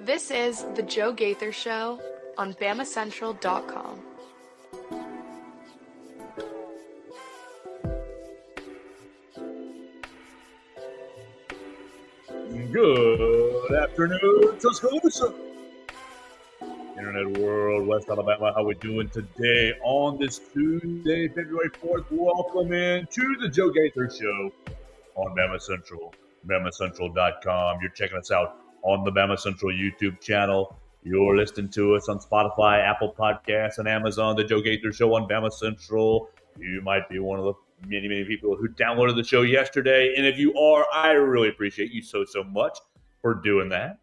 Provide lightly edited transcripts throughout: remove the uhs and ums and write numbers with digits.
This is The Joe Gaither Show on BamaCentral.com. Good afternoon, Tuscaloosa. Internet world, West Alabama, how we doing today on this Tuesday, February 4th? Welcome in to the Joe Gaither Show on Bama Central, BamaCentral.com. You're checking us out on the Bama Central YouTube channel. You're listening to us on Spotify, Apple Podcasts, and Amazon. The Joe Gaither Show on Bama Central. You might be one of the many people who downloaded the show yesterday. And if you are, I really appreciate you so much for doing that.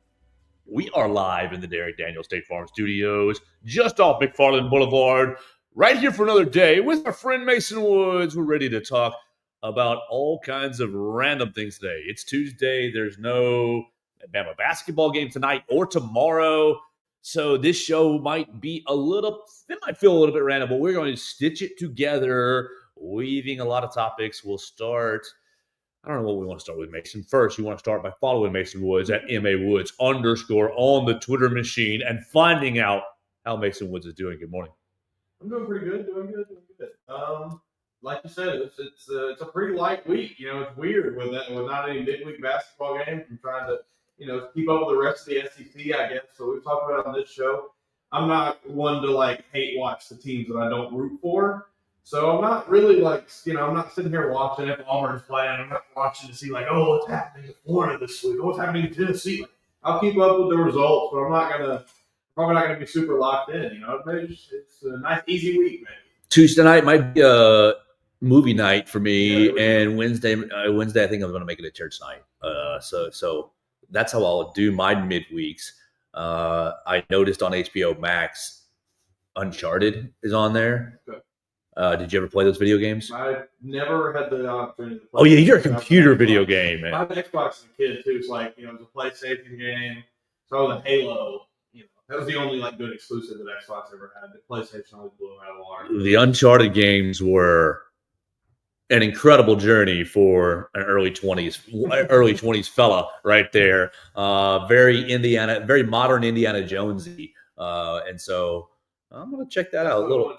We are live in the Derek Daniel State Farm Studios, just off McFarland Boulevard, right here for another day with our friend Mason Woods. We're ready to talk about all kinds of random things today. It's Tuesday. There's no Bama basketball game tonight or tomorrow. So this show might be it might feel a little bit random, but we're going to stitch it together, weaving a lot of topics. We'll start, I don't know what we want to start with, Mason. First, you want to start by following Mason Woods at MAWoods_ on the Twitter machine and finding out how Mason Woods is doing. Good morning. I'm doing pretty good, doing good. Like you said, it's a pretty light week. You know, it's weird with not any midweek basketball games. I'm trying to, keep up with the rest of the SEC, I guess. So we've talked about it on this show. I'm not one to hate watch the teams that I don't root for. So I'm not really I'm not sitting here watching if Auburn's playing. I'm not watching to see what's happening in Florida this week, what's happening in Tennessee. I'll keep up with the results, but I'm probably not gonna be super locked in. Maybe it's a nice easy week, maybe. Tuesday night might be a movie night for me, and Wednesday I think I'm going to make it a church night. So that's how I'll do my midweeks. I noticed on HBO Max, Uncharted is on there. Okay. Did you ever play those video games? I never had the opportunity to play. Oh yeah, you're a computer video game, man. I had Xbox as a kid too. It's it was a PlayStation game. So I was a Halo. That was the only good exclusive that Xbox ever had. The PlayStation always blew them out of the water. The Uncharted games were an incredible journey for an early 20s fella right there. Very modern Indiana Jonesy. And so I'm going to check that out a little.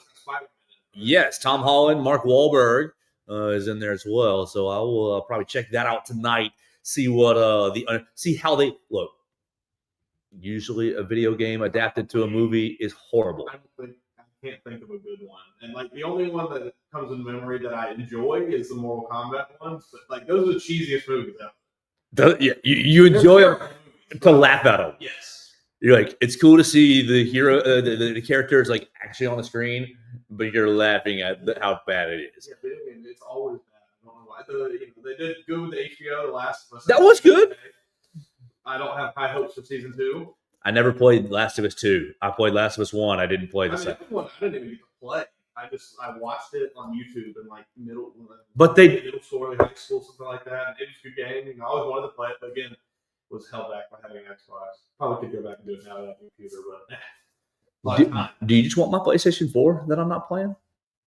Yes, Tom Holland, Mark Wahlberg is in there as well. So I will probably check that out tonight. See what see how they look. Usually a video game adapted to a movie is horrible. I can't think of a good one. And the only one that comes in memory that I enjoy is the Mortal Kombat ones. But those are the cheesiest movies ever. Yeah, you enjoy them to laugh at them. Yes. You're it's cool to see the hero, the characters actually on the screen, but you're laughing at how bad it is. Yeah, it's always bad. I don't know why. They did good with the HBO, The Last of Us. That was good. I don't have high hopes for season 2. I never played Last of Us 2. I played Last of Us 1. I didn't play the second one. I didn't even get to play. I watched it on YouTube in middle school, early high school, something like that. And it was a good game. I always wanted to play it, but again, was held back by having an Xbox. Probably could go back and do it now without a computer, but do you just want my PlayStation 4 that I'm not playing?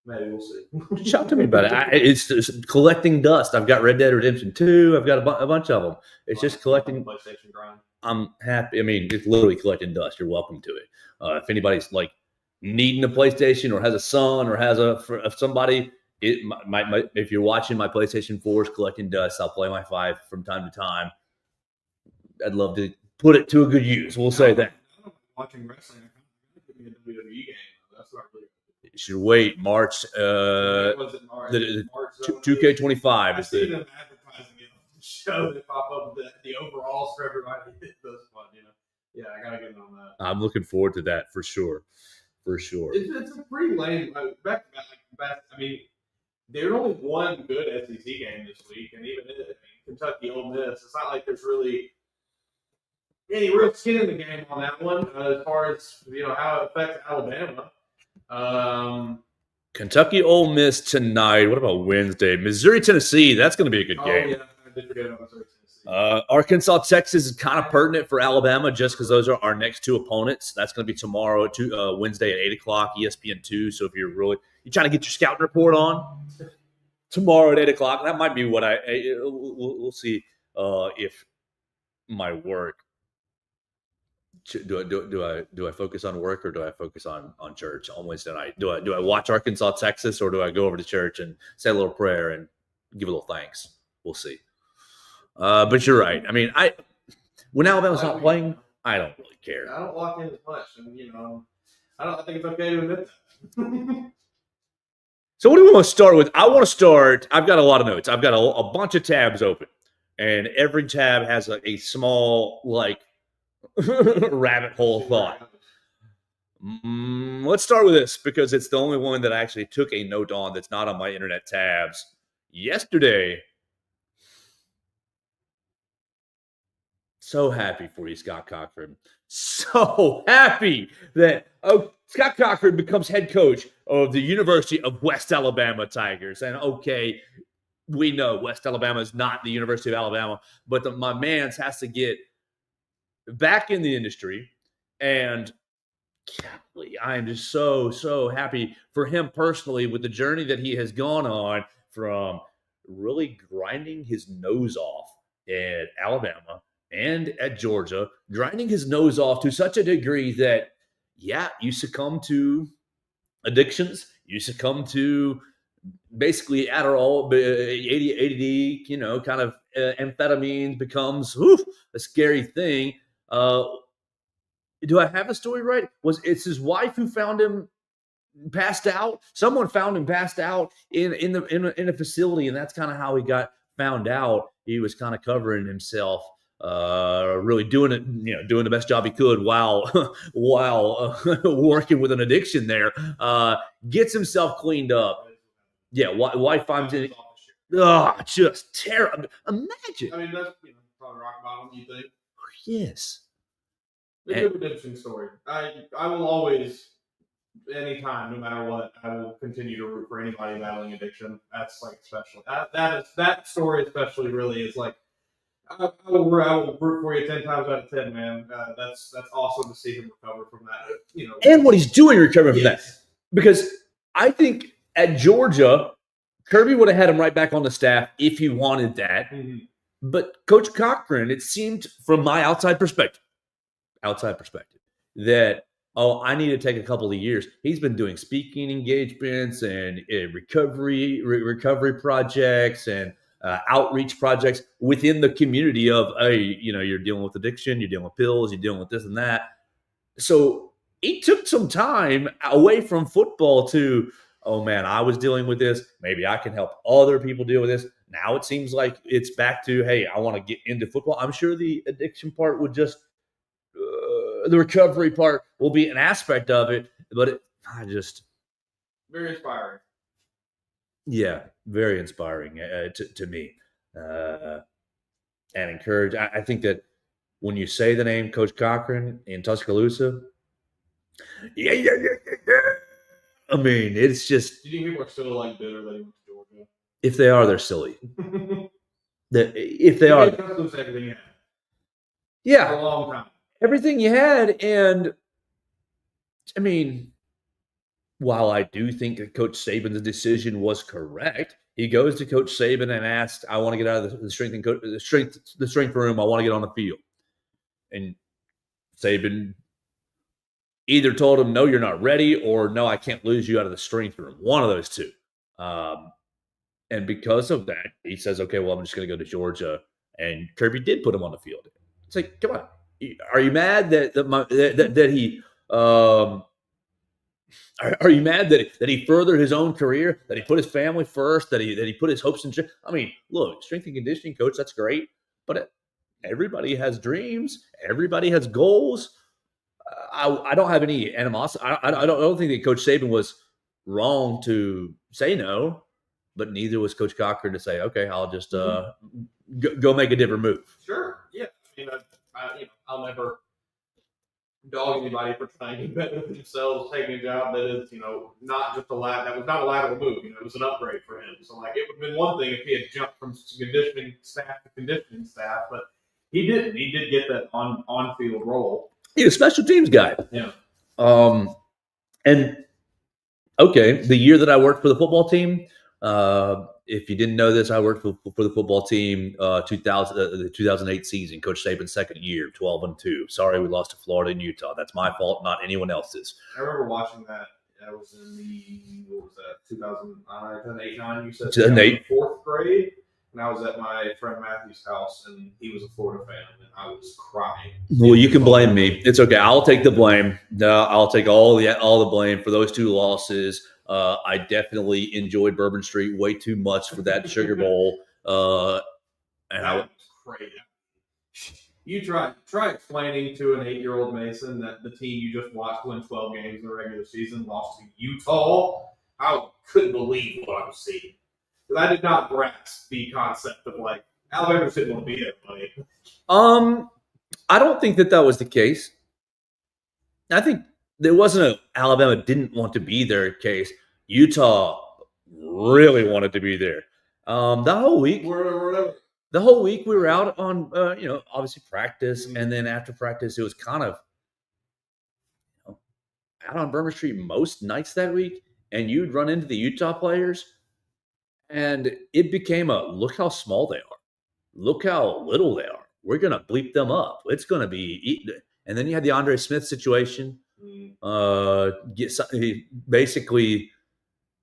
Maybe we'll see. Talk to me about it. It's collecting dust. I've got Red Dead Redemption 2. I've got a bunch of them. It's just collecting. PlayStation grind. I'm happy. I mean, it's literally collecting dust. You're welcome to it. If anybody's needing a PlayStation or has a son or has somebody, if you're watching my PlayStation 4 is collecting dust, I'll play my 5 from time to time. I'd love to put it to a good use. We'll say that. Watching wrestling, I think it'd be a WWE game. That's not really. You should wait. March. Was it March? 2K25 is the. Them advertising it on the show. They pop up with the overalls for everybody. That's fun, Yeah, I gotta get on that. I'm looking forward to that for sure. It's a pretty lame. Back. I mean, there's only one good SEC game this week, and even Kentucky Ole Miss. It's not like there's really any real skin in the game on that one as far as how it affects Alabama. Kentucky Ole Miss tonight. What about Wednesday? Missouri Tennessee. That's going to be a good game. Yeah, I did forget about Missouri Tennessee. Arkansas Texas is kind of pertinent for Alabama just because those are our next two opponents. That's going to be tomorrow, Wednesday at 8:00, ESPN2. So if you're trying to get your scouting report on tomorrow at 8:00, that might be what we'll see if my work do I focus on work or do I focus on church on Wednesday night? Do I watch Arkansas, Texas, or do I go over to church and say a little prayer and give a little thanks? We'll see. But you're right. I mean, when Alabama's not playing, I don't really care. I don't lock in as much, and I think it's okay to admit that. So what do we want to start with? I want to start. I've got a lot of notes. I've got a bunch of tabs open, and every tab has a small rabbit hole thought. Let's start with this because it's the only one that I actually took a note on that's not on my internet tabs. Yesterday, so happy for you, Scott Cochran. So happy that Scott Cochran becomes head coach of the University of West Alabama Tigers. And okay, we know West Alabama is not the University of Alabama, but my man's has to get back in the industry. And golly, I am just so happy for him personally with the journey that he has gone on from really grinding his nose off at Alabama and at Georgia, grinding his nose off to such a degree that, you succumb to addictions, you succumb to basically Adderall, ADD, kind of amphetamine becomes a scary thing. Do I have the story right? It's his wife who found him passed out? Someone found him passed out in a facility, and that's kind of how he got found out. He was kind of covering himself, really doing the best job he could while working with an addiction there. Gets himself cleaned up. Yeah, wife finds it. Just terrible. Imagine. I mean, that's probably rock bottom, you think? Yes. It's a good redemption story. I will always, anytime, no matter what, I will continue to root for anybody battling addiction. That's special. That story especially really is I will root for you 10 times out of 10, man. That's awesome to see him recover from that. And what he's doing recovering from that, because I think at Georgia, Kirby would have had him right back on the staff if he wanted that. Mm-hmm. But Coach Cochran, it seemed from my outside perspective, that I need to take a couple of years. He's been doing speaking engagements and recovery projects and outreach projects within the community of, you're dealing with addiction, you're dealing with pills, you're dealing with this and that. So he took some time away from football to, oh man, I was dealing with this. Maybe I can help other people deal with this. Now it seems like it's back to, hey, I want to get into football. I'm sure the addiction part would just, the recovery part will be an aspect of it, but very inspiring. Yeah, very inspiring to me, and encourage. I think that when you say the name Coach Cochran in Tuscaloosa, yeah. I mean, it's just. Do you think people are still bitter that he went to Georgia? If they are, they're silly. If they are, everything you had. Yeah, for a long time. Everything you had, and I mean, while I do think that Coach Saban's decision was correct, he goes to Coach Saban and asks, "I want to get out of the strength room. I want to get on the field." And Saban either told him, "No, you're not ready," or "No, I can't lose you out of the strength room." One of those two. And because of that, he says, "Okay, well, I'm just going to go to Georgia." And Kirby did put him on the field. It's like, come on. Are you mad that he are you mad that he furthered his own career, that he put his family first, that he put his hopes in? I mean, look, strength and conditioning coach, that's great, but everybody has dreams, everybody has goals. I don't have any animosity. I don't think that Coach Saban was wrong to say no, but neither was Coach Cochran to say, okay, I'll just go make a different move. Sure, yeah. I'll never dog anybody for trying to get better than themselves, taking a job that is, not just that was not a lateral move. It was an upgrade for him. So, it would have been one thing if he had jumped from conditioning staff to conditioning staff, but he didn't. He did get that on-field role. He's a special teams guy. Yeah. And okay, the year that I worked for the football team, If you didn't know this, I worked for the football team the 2008 season, Coach Saban's second year, 12-2. Sorry, we lost to Florida and Utah. That's my fault, not anyone else's. I remember watching that. That was in the, what was that, 2008, 9? You said 2008. Fourth grade. And I was at my friend Matthew's house, and he was a Florida fan, and I was crying. Well, you can blame me. It's okay. I'll take the blame. No, I'll take all the blame for those two losses. I definitely enjoyed Bourbon Street way too much for that Sugar Bowl. And that was crazy. You try explaining to an 8-year-old Mason that the team you just watched win 12 games in the regular season lost to Utah. I couldn't believe what I was seeing. Because I did not grasp the concept of, like, Alabama didn't want to be there, buddy. I don't think that was the case. I think there wasn't a Alabama didn't want to be there case. Utah really wanted to be there. The whole week. The whole week we were out on, obviously practice, and then after practice it was kind of out on Bourbon Street most nights that week, and you'd run into the Utah players, and it became a look how small they are, look how little they are. We're gonna bleep them up. It's gonna be, and then you had the Andre Smith situation. He basically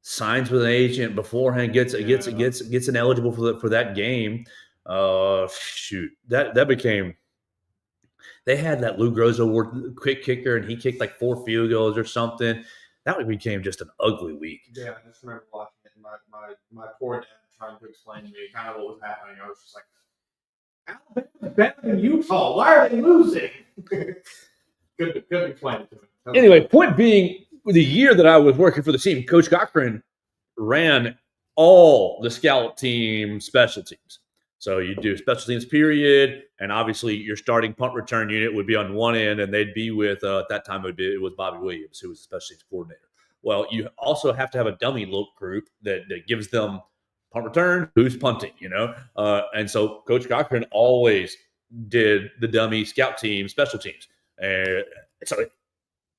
signs with an agent beforehand, gets ineligible for that game. Shoot, that became. They had that Lou Groza award quick kicker, and he kicked like 4 field goals or something. That became just an ugly week. Yeah, I just remember watching it, and my poor dad trying to explain to me kind of what was happening. I was just like, Alabama's better than Utah. Why are they losing? Couldn't explain it to me. Anyway, point being, the year that I was working for the team, Coach Cochran ran all the scout team special teams. So you do special teams period, and obviously your starting punt return unit would be on one end, and they'd be with, at that time it was Bobby Williams, who was the special teams coordinator. Well, you also have to have a dummy look group that gives them punt return, who's punting, and so Coach Cochran always did the dummy scout team special teams. And so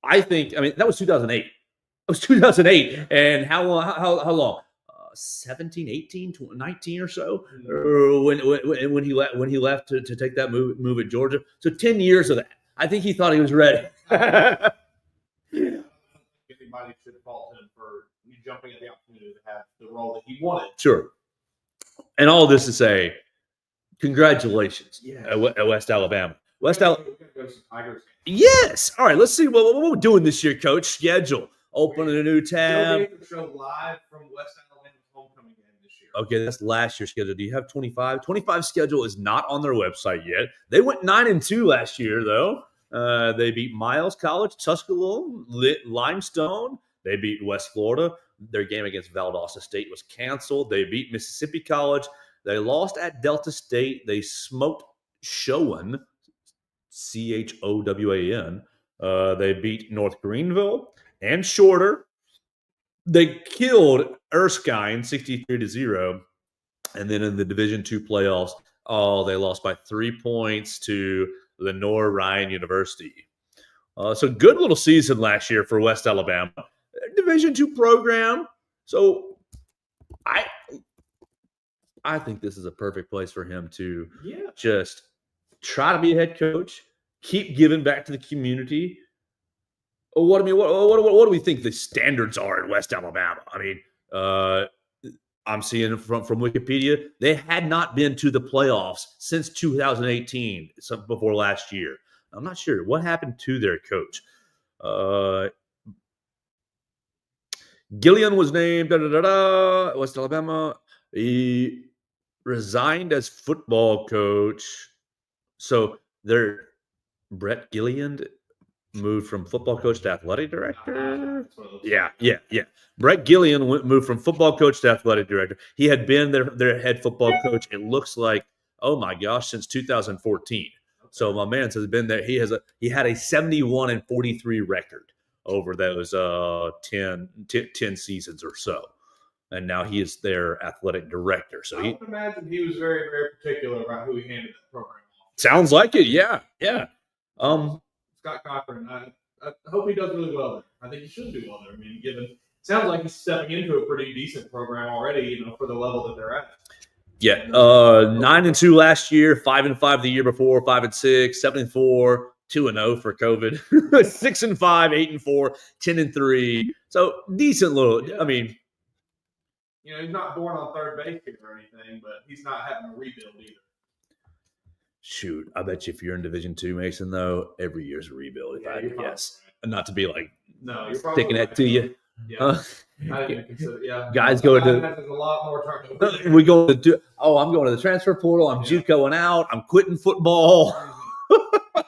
I think, that was 2008. It was 2008, and how long? 17, 18, 19 or so, when he left to take that move at Georgia. So 10 years of that. I think he thought he was ready. Anybody should fault him for jumping at the opportunity to have the role that he wanted. Sure. And all this to say, congratulations at West Alabama. Yes. All right. Let's see what we're doing this year, Coach. Schedule. Opening a new tab. Gaither show live from West Alabama's homecoming game this year. Okay, that's last year's schedule. Do you have 25? 25 schedule is not on their website yet. They went 9-2 last year, though. They beat Miles College, Tuscaloosa, Limestone. They beat West Florida. Their game against Valdosta State was canceled. They beat Mississippi College. They lost at Delta State. They smoked Chowan, Chowan. They beat North Greenville and Shorter. They killed Erskine 63-0. And then in the Division II playoffs, they lost by 3 points to Lenoir Ryan University. So good little season last year for West Alabama. Division II program. So I think this is a perfect place for him to just try to be a head coach, keep giving back to the community. What do we think the standards are in West Alabama? I'm seeing from Wikipedia, they had not been to the playoffs since 2018, before last year. I'm not sure what happened to their coach. Gillian was named West Alabama. He resigned as football coach. So Brett Gillian moved from football coach to athletic director. Yeah. Brett Gillian moved from football coach to athletic director. He had been their head football coach, it looks like, oh my gosh, since 2014. So my man has been there. He had a 71-43 record over those 10 seasons or so. And now he is their athletic director. So I would imagine he was very, very particular about who he handed that program off. Sounds like it, yeah. Scott Cochran, I hope he does really well there. I think he should do well there. Given sounds like he's stepping into a pretty decent program already, for the level that they're at. Yeah, 9-2 last year, 5-5 the year before, 5-6, 7-4, 2-0 for COVID, 6-5, 8-4, 10-3. So decent little. Yeah. I mean, he's not born on third base here or anything, but he's not having a rebuild either. Shoot, I bet you if you're in Division II, Mason, though, every year's a rebuild. If I had to guess, not to be like no, you're probably sticking that to you. Yeah, I didn't even consider. Yeah, guys go to. There's a lot more turnover. We go to. Oh, I'm going to the transfer portal. I'm JUCOing out. I'm quitting football. I'm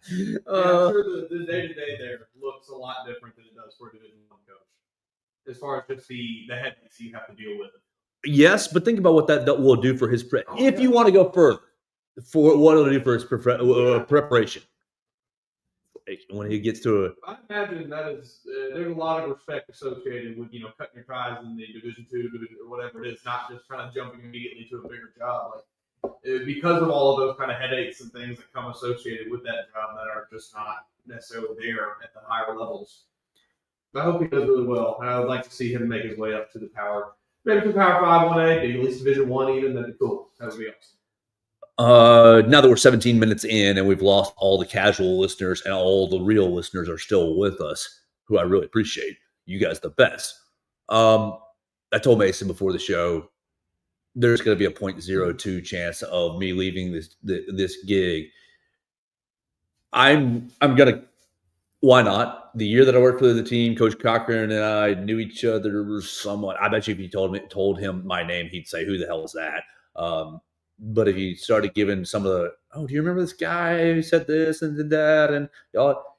sure the day-to-day there looks a lot different than it does for a Division I coach, as far as just the headaches you have to deal with. Yes, but think about what that will do for his if you want to go further, for what it'll do for his preparation when he gets to it. I imagine that is there's a lot of respect associated with cutting your ties in the Division II or whatever it is, not just kind of jumping immediately to a bigger job. Because of all of those kind of headaches and things that come associated with that job that are just not necessarily there at the higher levels. I hope he does really well. I would like to see him make his way up to the maybe to Power 5 one day, maybe at least Division I even. That'd be cool. That would be awesome. Now that we're 17 minutes in and we've lost all the casual listeners and all the real listeners are still with us, who I really appreciate. You guys the best. I told Mason before the show, there's going to be a 0.02 chance of me leaving this gig. I'm going to, why not? The year that I worked for the team, Coach Cochran and I knew each other somewhat. I bet you if you told him my name, he'd say, who the hell is that? But if you started giving some of the, do you remember this guy who said this and did that? And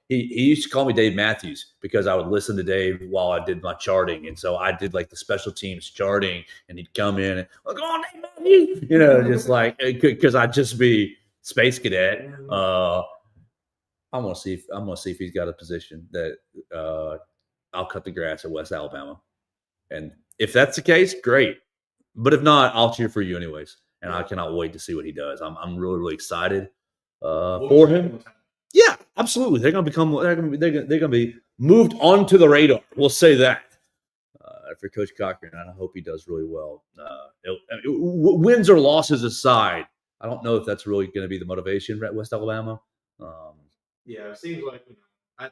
he used to call me Dave Matthews because I would listen to Dave while I did my charting. And so I did like the special teams charting and he'd come in and go on, Dave Matthews, just like, because I'd just be space cadet. I'm gonna see if he's got a position that I'll cut the grass at West Alabama, and if that's the case, great. But if not, I'll cheer for you anyways, and I cannot wait to see what he does. I'm really really excited for him. Yeah, absolutely. They're gonna be moved onto the radar. We'll say that for Coach Cochran, and I hope he does really well. Wins or losses aside, I don't know if that's really going to be the motivation at West Alabama. Yeah, it seems like I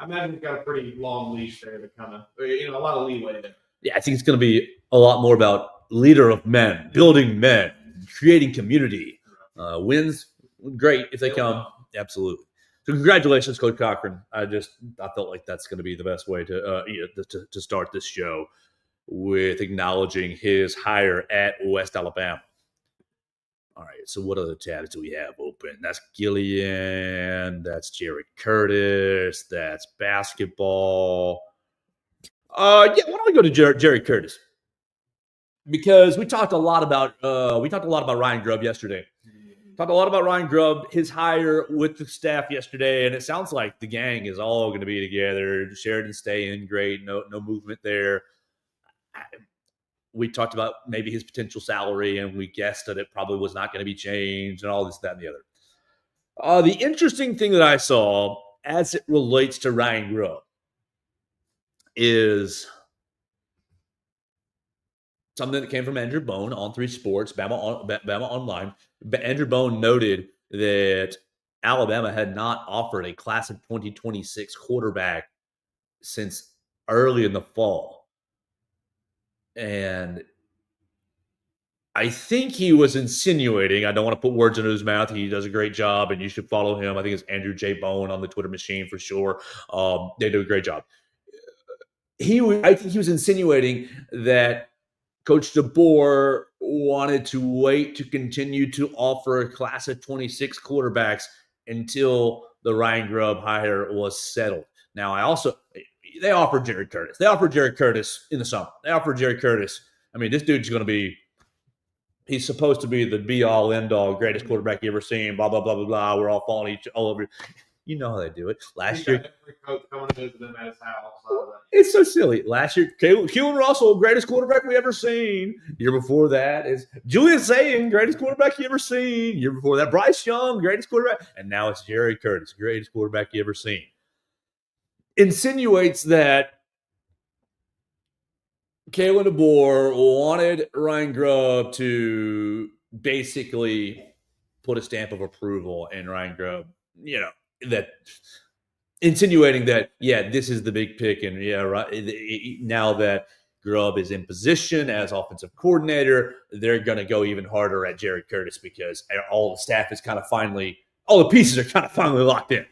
imagine he's got a pretty long leash there to kind of a lot of leeway there. Yeah, I think it's going to be a lot more about leader of men, building men, creating community. Wins, great if they come, absolutely. So congratulations, Coach Cochran. I felt like that's going to be the best way to start this show with acknowledging his hire at West Alabama. All right, so what other tabs do we have open? That's Gillian. That's Jerry Curtis. That's basketball. Why don't we go to Jerry Curtis? Because we talked a lot about Ryan Grubb yesterday. Talked a lot about Ryan Grubb, his hire with the staff yesterday, and it sounds like the gang is all going to be together. Sheridan staying, great. No movement there. We talked about maybe his potential salary, and we guessed that it probably was not going to be changed and all this, that, and the other. The interesting thing that I saw as it relates to Ryan Grubb is something that came from Andrew Bone on 3 Sports, Bama Online. Andrew Bone noted that Alabama had not offered a class of 2026 quarterback since early in the fall. And I think he was insinuating, I don't want to put words in his mouth. He does a great job, and you should follow him. I think it's Andrew J. Bone on the Twitter machine for sure. They do a great job. I think he was insinuating that Coach DeBoer wanted to wait to continue to offer a class of 26 quarterbacks until the Ryan Grubb hire was settled. Now, they offered Jerry Curtis. They offered Jerry Curtis in the summer. They offered Jerry Curtis. I mean, this dude's going to be – he's supposed to be the be-all, end-all, greatest quarterback you ever seen, blah, blah, blah, blah, blah. We're all falling all over. You know how they do it. Last year – every coach coming to visit him at his house. It's so silly. Last year, Keelan Russell, greatest quarterback we ever seen. Year before that is Julian Sayin, greatest quarterback you ever seen. Year before that, Bryce Young, greatest quarterback. And now it's Jerry Curtis, greatest quarterback you ever seen. Insinuates that Kalen DeBoer wanted Ryan Grubb to basically put a stamp of approval, and Ryan Grubb, that insinuating that, this is the big pick, and right now that Grubb is in position as offensive coordinator, they're going to go even harder at Jared Curtis because all the staff is kind of all the pieces are kind of finally locked in.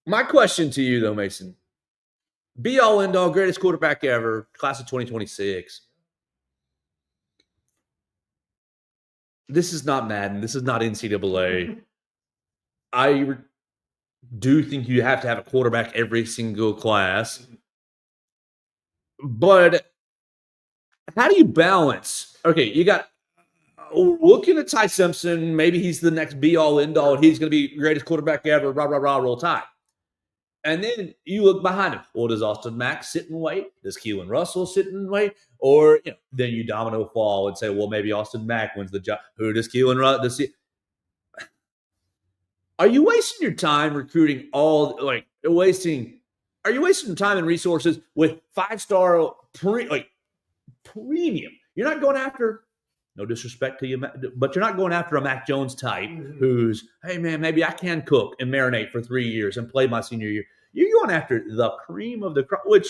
My question to you, though, Mason, be all end all, greatest quarterback ever, class of 2026. This is not Madden. This is not NCAA. I do think you have to have a quarterback every single class. But how do you balance? Okay, you got looking at Ty Simpson. Maybe he's the next be all end all. He's going to be greatest quarterback ever. Rah, rah, rah, roll Tide. And then you look behind him. Well, does Austin Mack sit and wait? Does Keelan Russell sit and wait? Or then you domino fall and say, well, maybe Austin Mack wins the job. Who does Keelan Russell? Are you wasting your time recruiting are you wasting time and resources with 5-star premium? You're not going after, no disrespect to you, but you're not going after a Mac Jones type who's, hey, man, maybe I can cook and marinate for 3 years and play my senior year. You're going after the cream of the crop, which,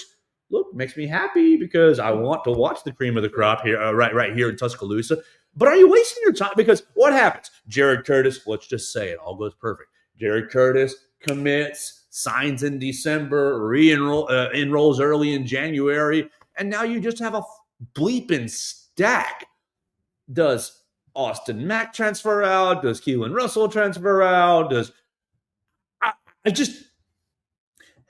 look, makes me happy because I want to watch the cream of the crop here, right here in Tuscaloosa. But are you wasting your time? Because what happens? Jared Curtis, let's just say it all goes perfect. Jared Curtis commits, signs in December, enrolls early in January, and now you just have a bleeping stack. Does Austin Mack transfer out? Does Keelan Russell transfer out?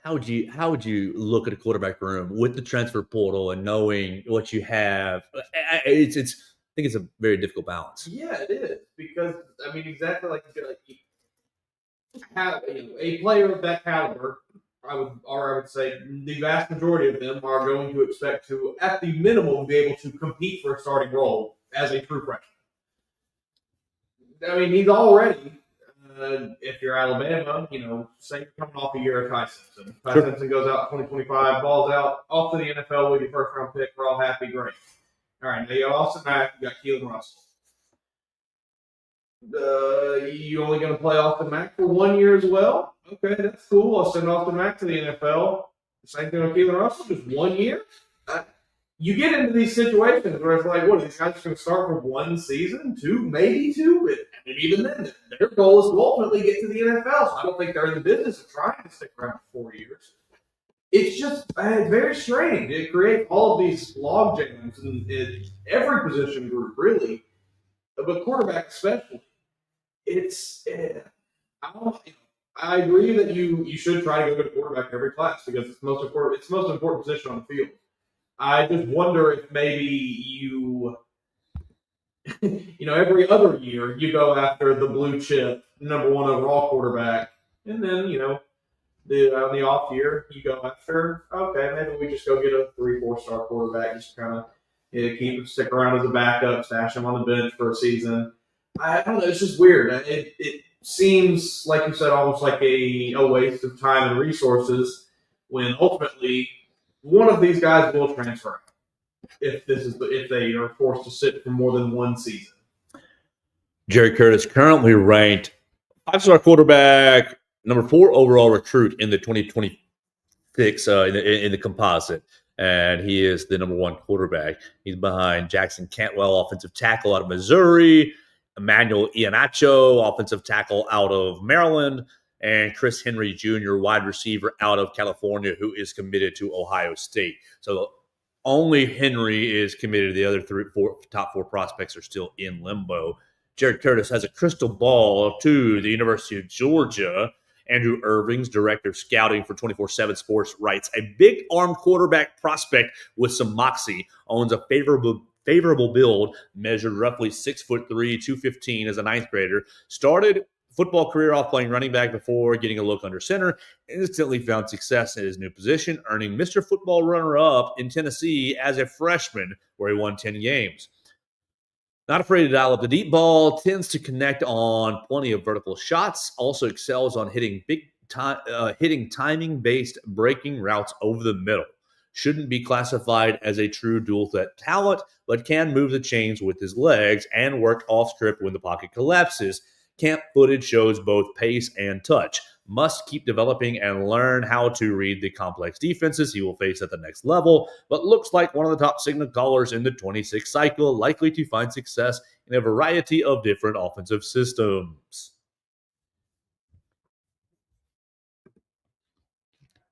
How would you look at a quarterback room with the transfer portal and knowing what you have? I think it's a very difficult balance. Yeah, it is, because exactly like you said, a player of that caliber, I would say the vast majority of them are going to expect to, at the minimum, be able to compete for a starting role as a true freshman. He's already, if you're Alabama, say you're coming off a year of Ty Simpson. Ty Simpson goes out 2025, balls out, off to the NFL with your first-round pick. We're all happy, great. All right, now you got Austin Mack, you got Keelan Russell. You only going to play Austin Mack for 1 year as well? Okay, that's cool. I'll send Austin Mack to the NFL. Same thing with Keelan Russell, just 1 year. You get into these situations where it's like, what, are these guys just going to start for 1 season, 2, maybe 2? And even then, their goal is to ultimately get to the NFL. So I don't think they're in the business of trying to stick around for 4 years. It's just very strange. It creates all of these log jams in every position group, really, but quarterback especially. I agree that you should try to go to quarterback every class because it's the most important. It's the most important position on the field. I just wonder if maybe you every other year you go after the blue chip number 1 overall quarterback, and then on the off year you go after, okay, maybe we just go get a 3-4 star quarterback, just kind of keep him, stick around as a backup, stash him on the bench for a season. I don't know. It's just weird. It seems, like you said, almost like a waste of time and resources when ultimately one of these guys will transfer if they are forced to sit for more than 1 season. Jared Curtis currently ranked 5-star quarterback, number 4 overall recruit in the 2026 in the composite. And he is the number 1 quarterback. He's behind Jackson Cantwell, offensive tackle out of Missouri, Emmanuel Iheanacho, offensive tackle out of Maryland, and Chris Henry Jr., wide receiver out of California, who is committed to Ohio State. So only Henry is committed. The other top 4 prospects are still in limbo. Jared Curtis has a crystal ball to the University of Georgia. Andrew Irving's director of scouting for 24/7 Sports writes, a big-armed quarterback prospect with some moxie owns a favorable build, measured roughly 6'3", 215 as a 9th grader, started football career off playing running back before getting a look under center, instantly found success in his new position, earning Mr. Football runner-up in Tennessee as a freshman, where he won 10 games. Not afraid to dial up the deep ball, tends to connect on plenty of vertical shots, also excels on hitting big hitting timing-based breaking routes over the middle. Shouldn't be classified as a true dual threat talent, but can move the chains with his legs and work off script when the pocket collapses. Camp footage shows both pace and touch. Must keep developing and learn how to read the complex defenses he will face at the next level, but looks like one of the top signal callers in the 26 cycle, likely to find success in a variety of different offensive systems.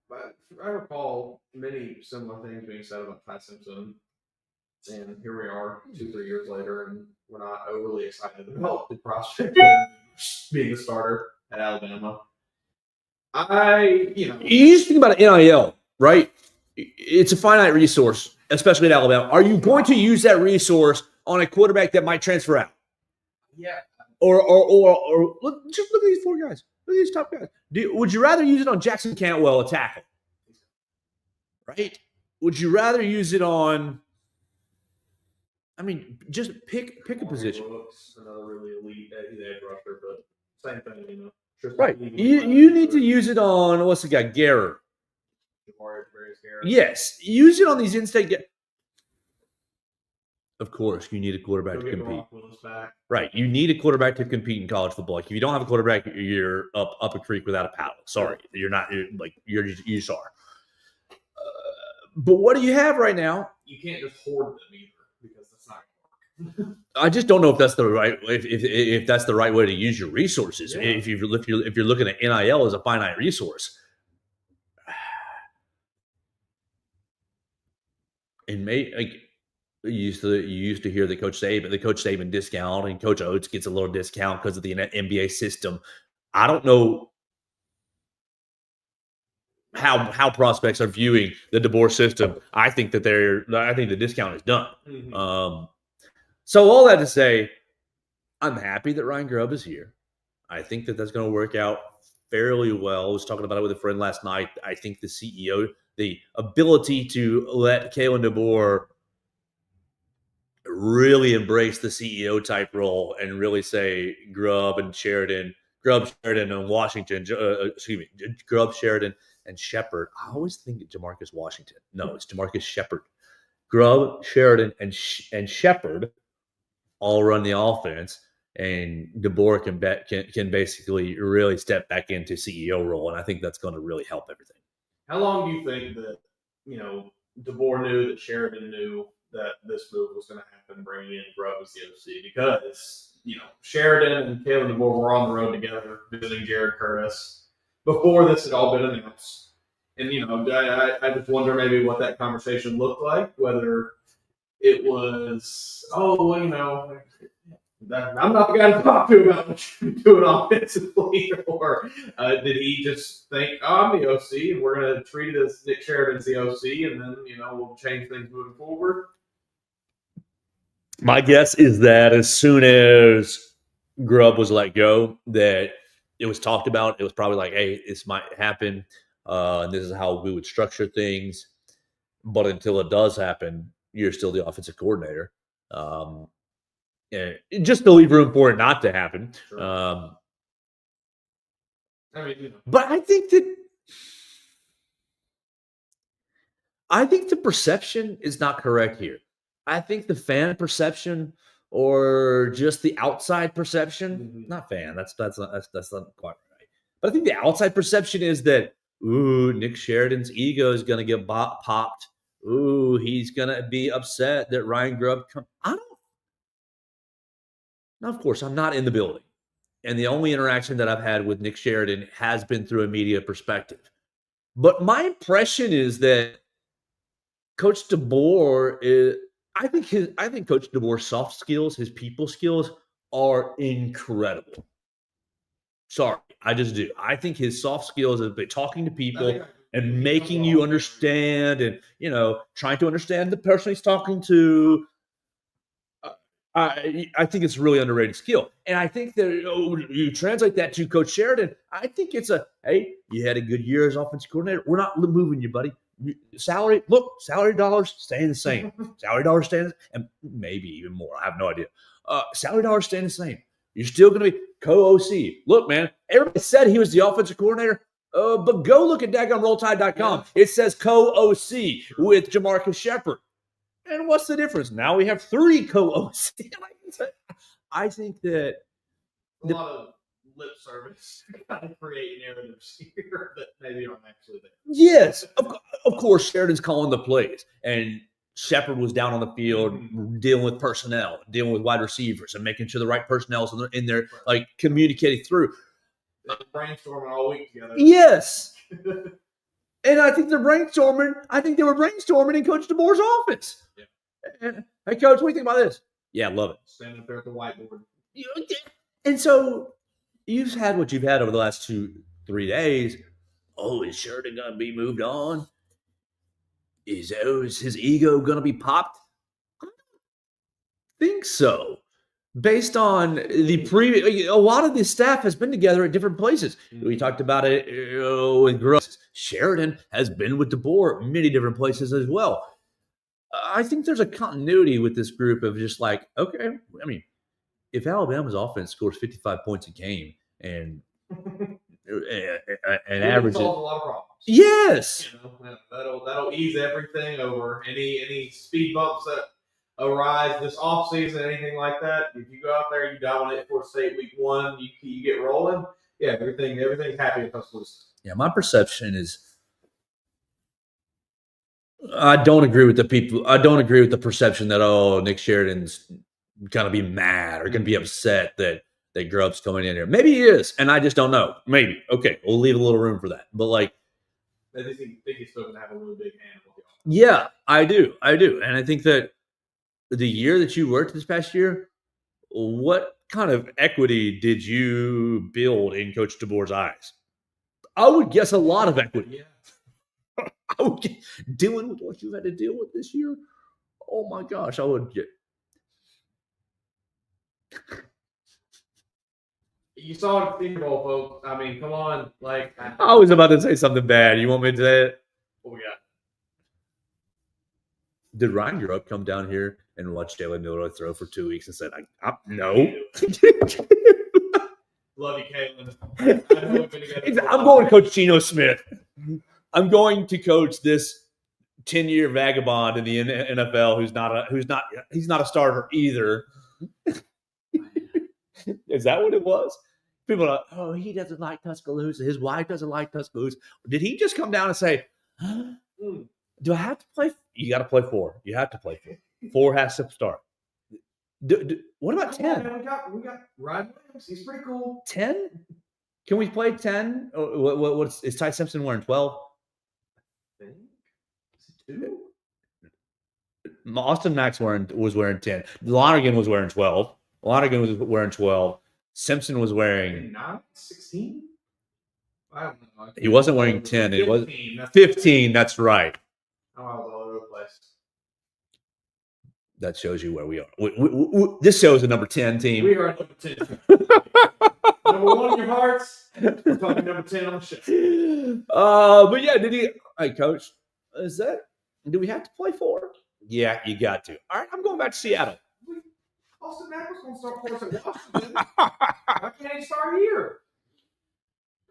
But I recall many similar things being said about Ty Simpson, and here we are 2-3 years later, and we're not overly excited about the prospect of being a starter at Alabama. You just think about NIL, right? It's a finite resource, especially at Alabama. Are you going to use that resource on a quarterback that might transfer out? Yeah. Or just look at these four guys. Look at these top guys. Would you rather use it on Jackson Cantwell, a tackle? Right? Would you rather use it on? I mean, just pick a position. Brooks, another really elite edge rusher, but same thing, you know. Right. You need to use it on what's the guy? Gaither. Yes. Use it on these in-state guys. Of course, you need a quarterback to compete. Right. You need a quarterback to compete in college football. Like if you don't have a quarterback, you're up a creek without a paddle. Sorry. You're not you just are. But what do you have right now? You can't just hoard them either because that's not going to work. I just don't know if that's the right if that's the right way to use your resources. Yeah. If you're looking at NIL as a finite resource, and you used to hear the Coach Saban discount, and Coach Oates gets a little discount because of the NBA system. I don't know how prospects are viewing the DeBoer system. I think the discount is done. Mm-hmm. So all that to say, I'm happy that Ryan Grubb is here. I think that's going to work out fairly well. I was talking about it with a friend last night. I think the CEO, the ability to let Kalen DeBoer really embrace the CEO type role and really say Grubb, Sheridan, and Washington. Grubb, Sheridan, and Shepard. I always think Jamarcus Washington. No, it's Jamarcus Shepard. Grubb, Sheridan, and Shepard all run the offense, and DeBoer can basically really step back into CEO role, and I think that's going to really help everything. How long do you think that DeBoer knew that Sheridan knew that this move was going to happen, bringing in Grubb as the OC? Because Sheridan and Kalen DeBoer were on the road together visiting Jared Curtis before this had all been announced, and I just wonder maybe what that conversation looked like, whether it was, I'm not the guy to talk to about what you're doing offensively, or did he just think, I'm the OC and we're going to treat it as Nick Sheridan's the OC, and then, we'll change things moving forward? My guess is that as soon as Grubb was let go, that it was talked about. It was probably like, hey, this might happen, and this is how we would structure things. But until it does happen, you're still the offensive coordinator. And just to leave room for it not to happen. Sure. But I think the perception is not correct here. I think the fan perception, or just the outside perception, not fan. That's not quite right. But I think the outside perception is that, Nick Sheridan's ego is going to get popped. He's going to be upset that Ryan Grubb Now, of course, I'm not in the building. And the only interaction that I've had with Nick Sheridan has been through a media perspective. But my impression is that Coach DeBoer I think Coach DeBoer's soft skills, his people skills, are incredible. Sorry, I just do. I think his soft skills of talking to people and making you understand, and trying to understand the person he's talking to. I think it's a really underrated skill, and I think that you translate that to Coach Sheridan. I think it's hey, you had a good year as offensive coordinator. We're not moving you, buddy. Salary dollars staying the same. Salary dollars staying, and maybe even more. I have no idea. Salary dollars staying the same. You're still going to be co-OC. Look, man, everybody said he was the offensive coordinator. But go look at dagonrolltide.com. Yeah. It says co-OC with Jamarcus Shepard. And what's the difference? Now we have 3 co-OC. I think that a lot of lip service kind of create narratives here that maybe aren't actually there. yes, of course, Sheridan's calling the plays, and Shepard was down on the field dealing with personnel, dealing with wide receivers, and making sure the right personnel is in there, like communicating through. They're brainstorming all week together. Yes. And I think they're brainstorming. I think they were brainstorming in Coach DeBoer's office. Yeah. And, hey, Coach, what do you think about this? Yeah, love it. Standing up there at the whiteboard. And so you've had what you've had over the last 2-3 days. Oh, is Sheridan going to be moved on? Is his ego going to be popped? I don't think so. Based on the previous, a lot of the staff has been together at different places. We talked about it with Gross. Sheridan has been with DeBoer at many different places as well. I think there's a continuity with this group of just like, okay, I mean, if Alabama's offense scores 55 points a game and average solves a lot of problems. Yes. You know, that'll ease everything over any speed bumps that arise this offseason, anything like that. If you go out there, you dominate Florida State week 1, you get rolling. Yeah, everything's happy in Tuscaloosa. Yeah, my perception is I don't agree with the people. I don't agree with the perception that Nick Sheridan's gonna be mad or gonna be upset that Grubb's coming in here. Maybe he is, and I just don't know. Maybe. Okay, we'll leave a little room for that. But like, I think he's still gonna have a really big hand. Yeah, I do, and I think that the year that you worked this past year, what kind of equity did you build in Coach DeBoer's eyes? I would guess a lot of equity. Yeah. I would get, dealing with what you had to deal with this year. Oh my gosh, I would get. You saw it at the Senior Bowl, folks. I mean, come on, like. I was about to say something bad. You want me to say it? What we got? Did Ryan Grubb come down here and watch Jalen Miller throw for 2 weeks and said, "No"? Love you, Caitlin. I'm going to coach Geno Smith. I'm going to coach this 10-year vagabond in the NFL he's not a starter either. Is that what it was? People are like, oh, he doesn't like Tuscaloosa. His wife doesn't like Tuscaloosa. Did he just come down and say, do I have to play? You got to play 4. You have to play 4. 4 has to start. What about 10? Man, we got Ryan Williams. He's pretty cool. 10? Can we play 10? Is Ty Simpson wearing 12? Is it 2? Austin Max was wearing 10. Lonergan was wearing 12. Lonergan was wearing 12. Simpson was wearing 9, 16. I don't know. He wasn't wearing 10. 15, it was 15. That's right. Oh, I was all over the place. That shows you where we are. This shows a number 10 team. We are number 10. Number 1 in your hearts. We're talking number 10 on the show. But yeah, hey, Coach, do we have to play 4? Yeah, you got to. All right, I'm going back to Seattle. Austin Mack was going to start for us at Washington. Why can't he start here?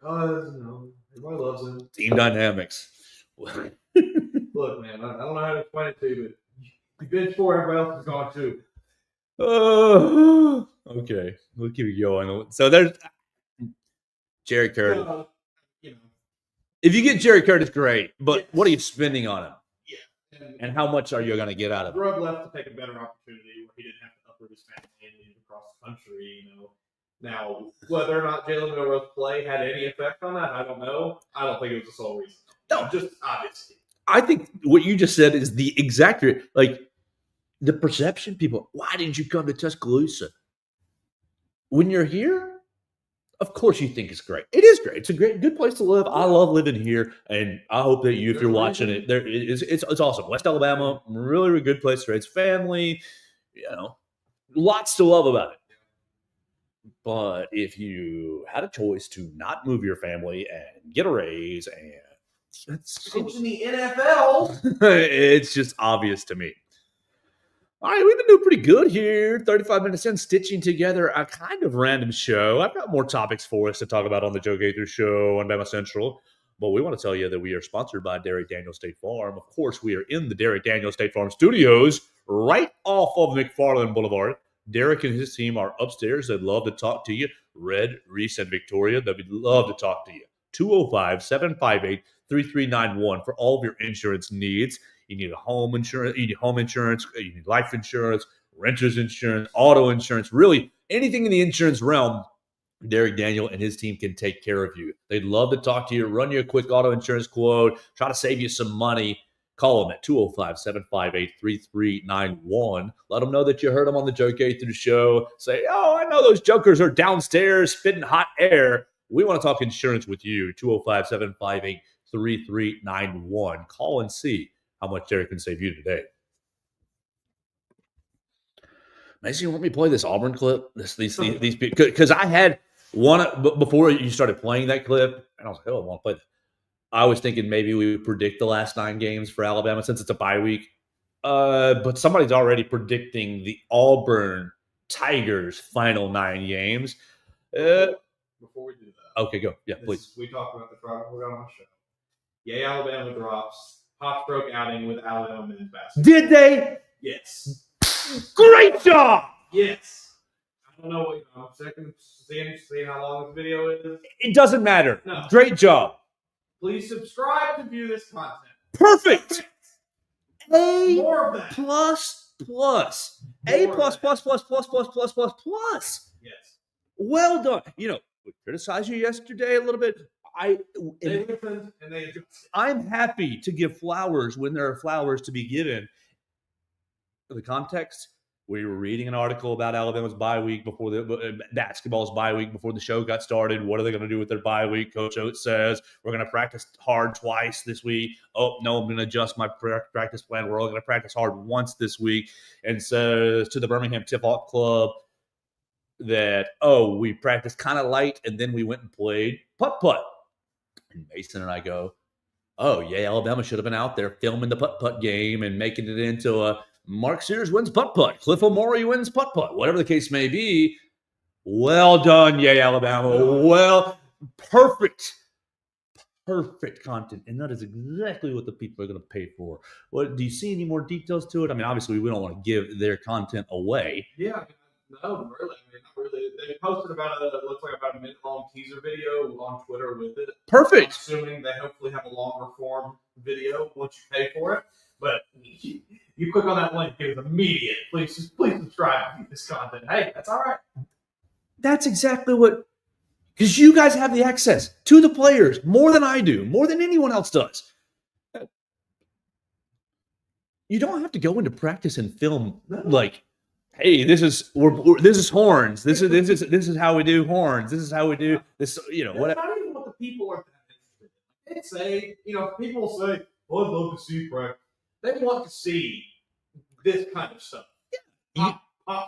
Everybody loves him. Team dynamics. Look, man, I don't know how to explain it to you, but you bench 4, everybody else is gone too. Okay, we'll keep it going. So there's Jerry Curtis. If you get Jerry Curtis, great. But what are you spending on him? Yeah. And how much are you going to get out of him? Grubb left to take a better opportunity where he didn't have to uproot his family and leave across the country, Now, whether or not Jalen Milroe's play had any effect on that, I don't know. I don't think it was the sole reason. No, just obviously. I think what you just said is the exact, like, the perception people, why didn't you come to Tuscaloosa? When you're here, of course you think it's great. It is great. It's a good place to live. I love living here, and I hope that if you're watching it, it's awesome. West Alabama, really, really good place to raise family. Lots to love about it. But if you had a choice to not move your family and get a raise, and coach in the NFL, it's just obvious to me. All right, we've been doing pretty good here. 35 minutes in, stitching together a kind of random show. I've got more topics for us to talk about on the Joe Gaither Show on BamaCentral. But we want to tell you that we are sponsored by Derek Daniel State Farm. Of course, we are in the Derek Daniel State Farm studios right off of McFarland Boulevard. Derek and his team are upstairs. They'd love to talk to you. Red, Reese, and Victoria, they'd love to talk to you. 205-758-3391 for all of your insurance needs. You need home insurance, you need life insurance, renter's insurance, auto insurance, really anything in the insurance realm. Derek Daniel and his team can take care of you. They'd love to talk to you, run you a quick auto insurance quote, try to save you some money. Call them at 205-758-3391. Let them know that you heard them on the Joe Gaither Show. Say, oh, I know those jokers are downstairs spitting hot air. We want to talk insurance with you. 205-758-3391. Call and see how much Derek can save you today. Mason, you want me to play this Auburn clip? These because I had one before you started playing that clip, and I was like, oh, I want to play that. I was thinking maybe we would predict the last 9 games for Alabama since it's a bye week. But somebody's already predicting the Auburn Tigers' final 9 games. Before we do that. Okay, go. Yeah, please. We talked about the trial we got on the show. Yay, Alabama drops Pop Stroke outing with Alabama men's basketball. Did they? Yes. Great job! Yes. I don't know what I'm second seeing how long this video is. It doesn't matter. No. Great job. Please subscribe to view this content. Perfect. A More of that. plus. A plus. Yes. Well done. You know, we criticized you yesterday a little bit. They listened and they adjusted. I'm happy to give flowers when there are flowers to be given. The context, we were reading an article about Alabama's bye week before the basketball's bye week before the show got started. What are they going to do with their bye week? Coach Oates says, we're going to practice hard twice this week. Oh, no, I'm going to adjust my practice plan. We're only going to practice hard once this week. And says to the Birmingham Tip-Off Club that, oh, we practiced kind of light, and then we went and played putt-putt. And Mason and I go, oh, yeah, Alabama should have been out there filming the putt-putt game and making it into a Mark Sears wins putt-putt. Cliff Omori wins putt-putt. Whatever the case may be. Well done, yay, Alabama. Well, perfect content. And that is exactly what the people are going to pay for. What, do you see any more details to it? I mean, obviously, we don't want to give their content away. Yeah, no, really. I mean, not really. They posted about it looks like about a minute-long teaser video on Twitter with it. Perfect. I'm assuming they hopefully have a longer form video once you pay for it. But you click on that link, it was immediate. Please subscribe to this content. Hey, that's all right. That's exactly what, because you guys have the access to the players more than I do, more than anyone else does. You don't have to go into practice and film like, hey, this is horns. This is how we do horns. This is how we do this. You know, That's not even what the people are interested in. They say, people say, well, I'd love to see practice. They want to see this kind of stuff. Pop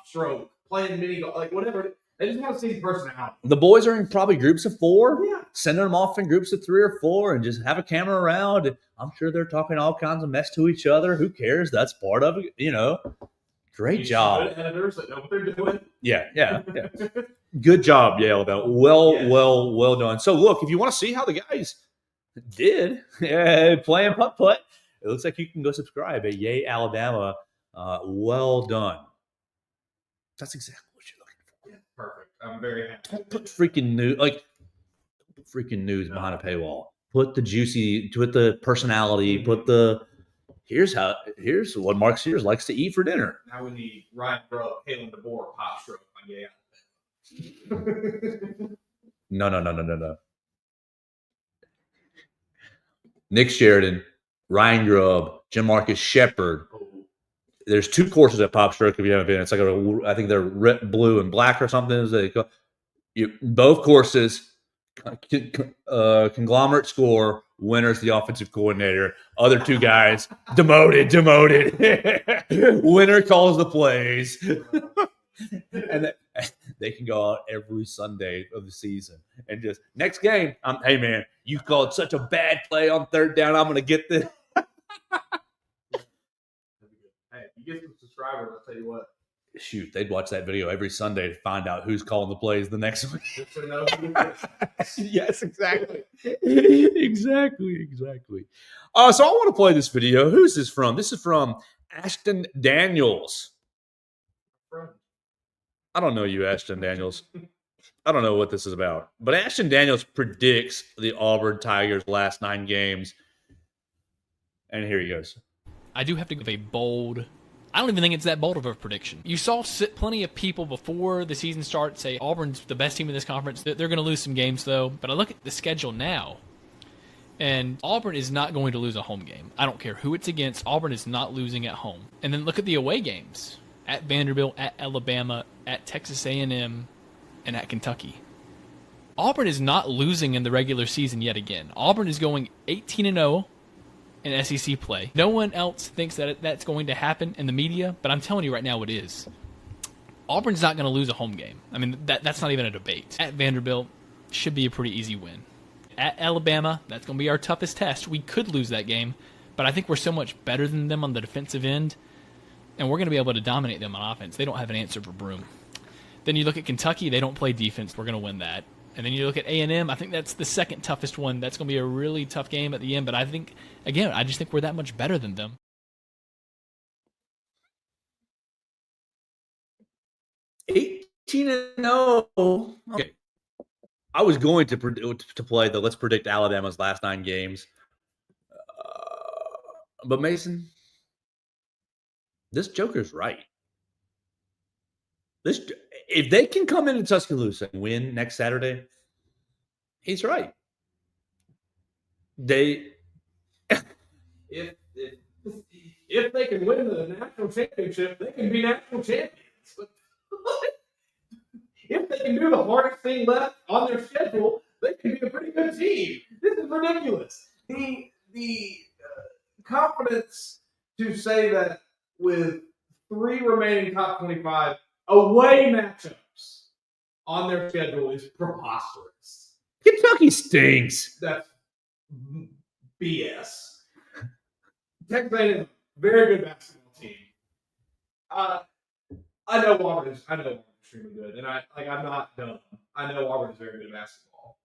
stroke, playing mini golf, like whatever. They just want to see the personality. The boys are in probably groups of 4. Yeah. Sending them off in groups of 3 or 4 and just have a camera around. And I'm sure they're talking all kinds of mess to each other. Who cares? That's part of it, Great job. Editors that know what they're doing. Yeah. Good job, Yale. Well done. So look, if you want to see how the guys did playing putt-putt, it looks like you can go subscribe at Yay Alabama. Well done. That's exactly what you're looking for. Yeah, perfect. I'm very happy. Don't put freaking news behind a paywall. Put the personality, here's what Mark Sears likes to eat for dinner. Now we need Ryan Grubb, Kalen DeBoer, Pop Stroke on Yay Alabama. No. Nick Sheridan, Ryan Grubb, Jim Marcus Shepard. There's 2 courses at Pop Stroke if you haven't been. It's like I think they're red, blue, and black or something. Both courses, conglomerate score, winner's the offensive coordinator. Other 2 guys, demoted. Winner calls the plays. And they can go out every Sunday of the season and just next game. Hey man, you called such a bad play on 3rd down. I'm going to get this. Hey, if you get some subscribers, I'll tell you what. shoot, they'd watch that video every Sunday to find out who's calling the plays the next week. Just to know who it is. Yes, exactly. exactly. So I want to play this video. Who's this from? This is from Ashton Daniels. I don't know you, Ashton Daniels. I don't know what this is about. But Ashton Daniels predicts the Auburn Tigers' last 9 games. And here he goes. I do have to give a bold... I don't even think it's that bold of a prediction. You saw plenty of people before the season starts say Auburn's the best team in this conference. They're going to lose some games, though. But I look at the schedule now, and Auburn is not going to lose a home game. I don't care who it's against. Auburn is not losing at home. And then look at the away games. At Vanderbilt, at Alabama, at Texas A&M, and at Kentucky. Auburn is not losing in the regular season yet again. Auburn is going 18-0 in SEC play. No one else thinks that that's going to happen in the media, but I'm telling you right now it is. Auburn's not going to lose a home game. I mean, that's not even a debate. At Vanderbilt, should be a pretty easy win. At Alabama, that's going to be our toughest test. We could lose that game, but I think we're so much better than them on the defensive end, and we're going to be able to dominate them on offense. They don't have an answer for Broom. Then you look at Kentucky, they don't play defense. We're going to win that. And then you look at A&M, I think that's the second toughest one. That's going to be a really tough game at the end. But I think, again, I just think we're that much better than them. 18-0. Okay. I was going to play the let's predict Alabama's last 9 games. But Mason, this Joker's right. If they can come into Tuscaloosa and win next Saturday, he's right. If they can win the national championship, they can be national champions. If they can do the hardest thing left on their schedule, they can be a pretty good team. This is ridiculous. The confidence to say that with 3 remaining top 25 away matchups on their schedule is preposterous. Kentucky stinks. That's BS. Texas A&M is a very good basketball team. I know Auburn is extremely good, and I'm not dumb. I know Auburn is very good at basketball,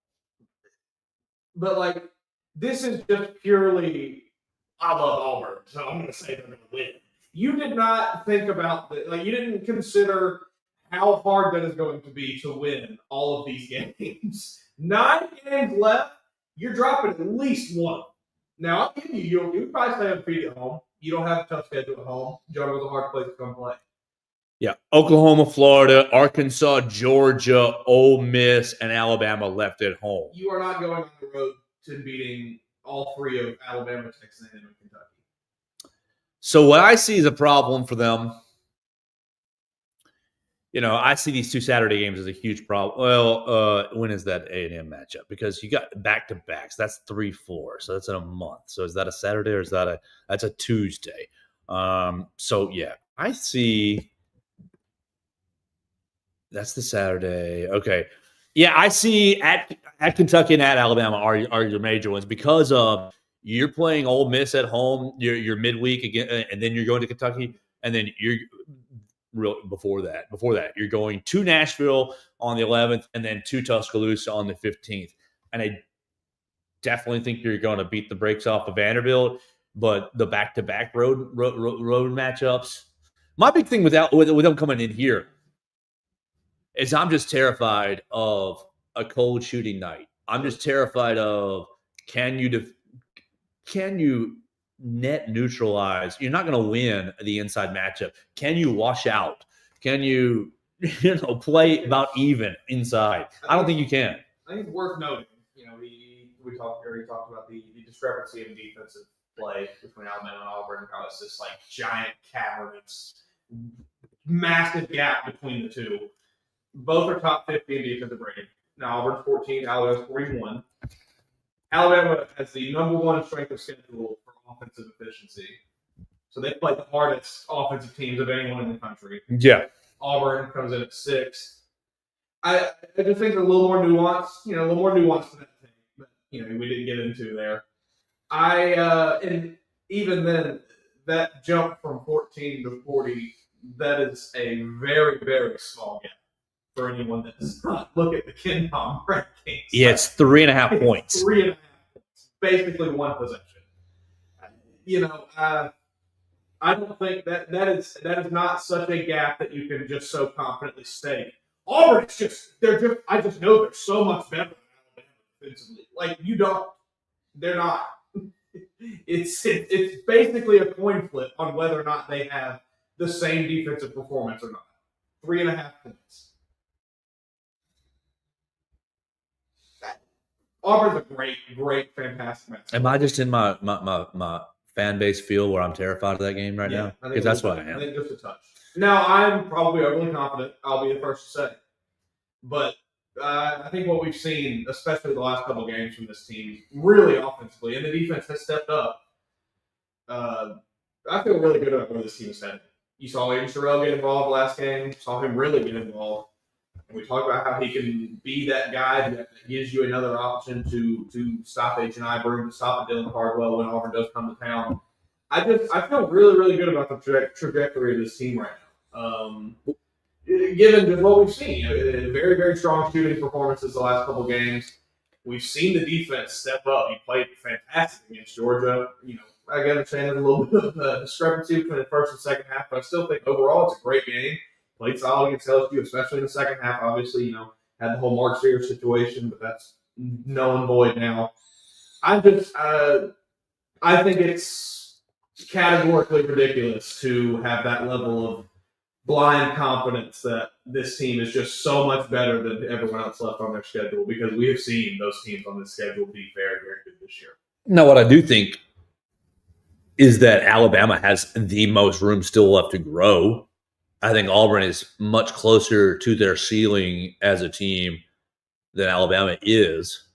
but this is just purely I love Auburn, so I'm going to say they're going to win. You did not think about you didn't consider how hard that is going to be to win all of these games. 9 games left, you're dropping at least one. Now, I'll give you probably stay undefeated at home. You don't have a tough schedule at home. Georgia's a hard place to come play. Yeah, Oklahoma, Florida, Arkansas, Georgia, Ole Miss, and Alabama left at home. You are not going on the road to beating all 3 of Alabama, Texas A&M, and Kentucky. So what I see as a problem for them, I see these 2 Saturday games as a huge problem. Well, when is that A&M matchup? Because you got back-to-backs. That's 3-4, so that's in a month. So is that a Saturday or is that's a Tuesday? So, yeah, I see – that's the Saturday. Okay. Yeah, I see at Kentucky and at Alabama are your major ones because of you're playing Ole Miss at home. You're midweek again, and then you're going to Kentucky, and then you're before that you're going to Nashville on the 11th, and then to Tuscaloosa on the 15th. And I definitely think you're going to beat the brakes off of Vanderbilt, but the back-to-back road matchups. My big thing with them coming in here is I'm just terrified of a cold shooting night. I'm just terrified of can you net neutralize? You're not going to win the inside matchup. Can you wash out? Can you play about even inside? I don't think you can. I think it's worth noting. We already talked about the discrepancy in defensive play between Alabama and Auburn. How it's this giant cavernous, massive gap between the two. Both are top 50 in defensive rating. Now, Auburn's 14, Alabama's 41. Alabama has the number 1 strength of schedule for offensive efficiency. So they play the hardest offensive teams of anyone in the country. Yeah. Auburn comes in at 6th. I just think there's a little more nuance, to that thing. But, we didn't get into there. And even then, that jump from 14 to 40 that is a very, very small gap for anyone that does not look at the KenPom rankings. Yeah, it's 3.5 points. 3.5 points. Basically one possession. I don't think that is not such a gap that you can just so confidently stake. Auburn is I just know they're so much better than Alabama defensively. Like they're not. It's basically a coin flip on whether or not they have the same defensive performance or not. 3.5 points. Auburn's a great, fantastic match. Am I just in my fan base feel where I'm terrified of that game right now? Because that's what I am. I think just a touch. Now, I'm probably overly confident. I'll be the first to say. But I think what we've seen, especially the last couple games from this team, really offensively, and the defense has stepped up. I feel really good about where this team is headed. You saw Aiden Sherrill get involved last game. Saw him really get involved. And we talked about how he can be that guy that gives you another option to stop H&I Broom, to stop a Dylan Cardwell when Auburn does come to town. I feel really, really good about the trajectory of this team right now. Given just what we've seen, very, very strong shooting performances the last couple games. We've seen the defense step up. He played fantastic against Georgia. I understand there's a little bit of a discrepancy between the first and second half, but I still think overall it's a great game. Played solid against LSU, especially in the second half. Obviously, had the whole Mark Sears situation, but that's null and void now. I think it's categorically ridiculous to have that level of blind confidence that this team is just so much better than everyone else left on their schedule, because we have seen those teams on this schedule be very, very good this year. Now, what I do think is that Alabama has the most room still left to grow. I think Auburn is much closer to their ceiling as a team than Alabama is.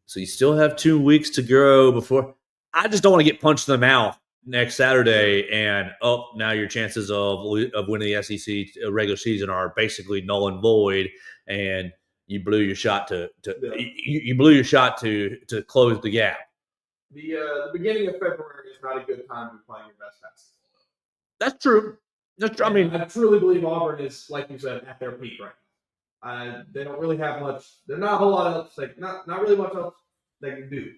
So you still have 2 weeks to grow before. I just don't want to get punched in the mouth next Saturday and, now your chances of winning the SEC regular season are basically null and void, and you blew your shot to close the gap. The beginning of February is not a good time to be playing your best basketball. That's true. I mean, I truly believe Auburn is, like you said, at their peak right now. They don't really have much. There's not a whole lot else. Not really much else they can do.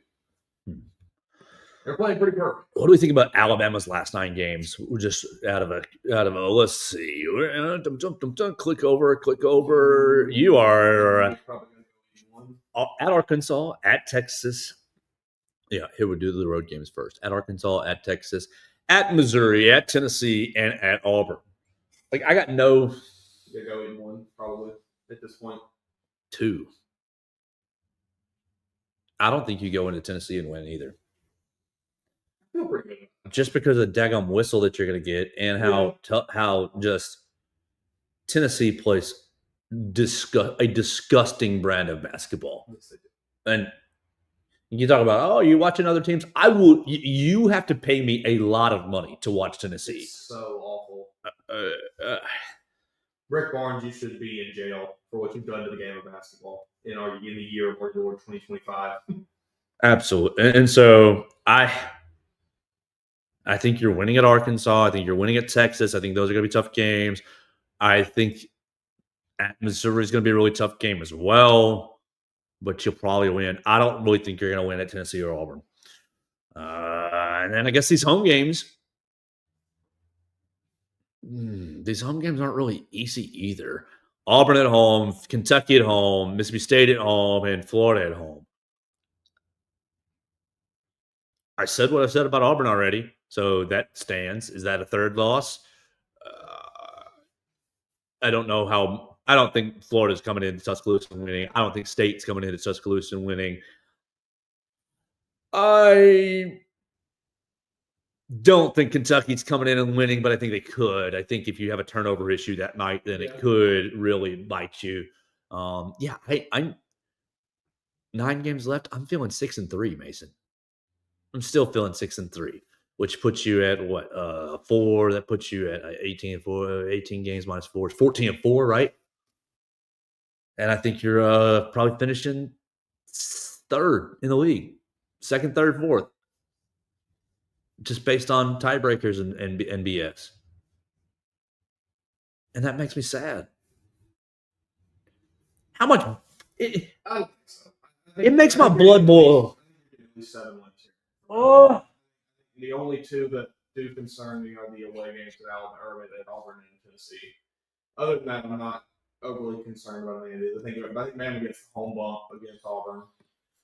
They're playing pretty perfect. What do we think about Alabama's last 9 games? We're just out of a. Let's see. Click over. You are at Arkansas, at Texas. Yeah, here we do the road games first. At Arkansas, at Texas, at Missouri, at Tennessee, and at Auburn. I got no. You go in one probably at this point. 2. I don't think you go into Tennessee and win either. I feel pretty good. Just because of the daggum whistle that you're going to get, and how just Tennessee plays a disgusting brand of basketball. And you talk about, you watching other teams. I will. You have to pay me a lot of money to watch Tennessee. It's so awful. Rick Barnes, you should be in jail for what you've done to the game of basketball in the year of our Lord 2025. Absolutely. And so I think you're winning at Arkansas. I think you're winning at Texas. I think those are going to be tough games. I think at Missouri is going to be a really tough game as well, but you'll probably win. I don't really think you're going to win at Tennessee or Auburn. And then I guess these home games aren't really easy either. Auburn at home, Kentucky at home, Mississippi State at home, and Florida at home. I said what I said about Auburn already, so that stands. Is that a third loss? I don't know how. I don't think Florida's coming into Tuscaloosa and winning. I don't think State's coming into Tuscaloosa and winning. I don't think Kentucky's coming in and winning, but I think they could. I think if you have a turnover issue that night, then it could really bite you. I'm 9 games left. I'm feeling 6-3, Mason. I'm still feeling 6-3, which puts you at 4? That puts you at 18-4. 18 games minus 4 is 14-4, right? And I think you're probably finishing 3rd in the league, 2nd, 3rd, 4th, just based on tiebreakers and BS. And that makes me sad. How much? I don't think so. It makes my blood boil. At least 7 wins here. Oh. The only two that do concern me are the away games at Alabama, or at Auburn and Tennessee. Other than that, I'm not overly concerned about any of these. I think Bama gets the home bump against Auburn,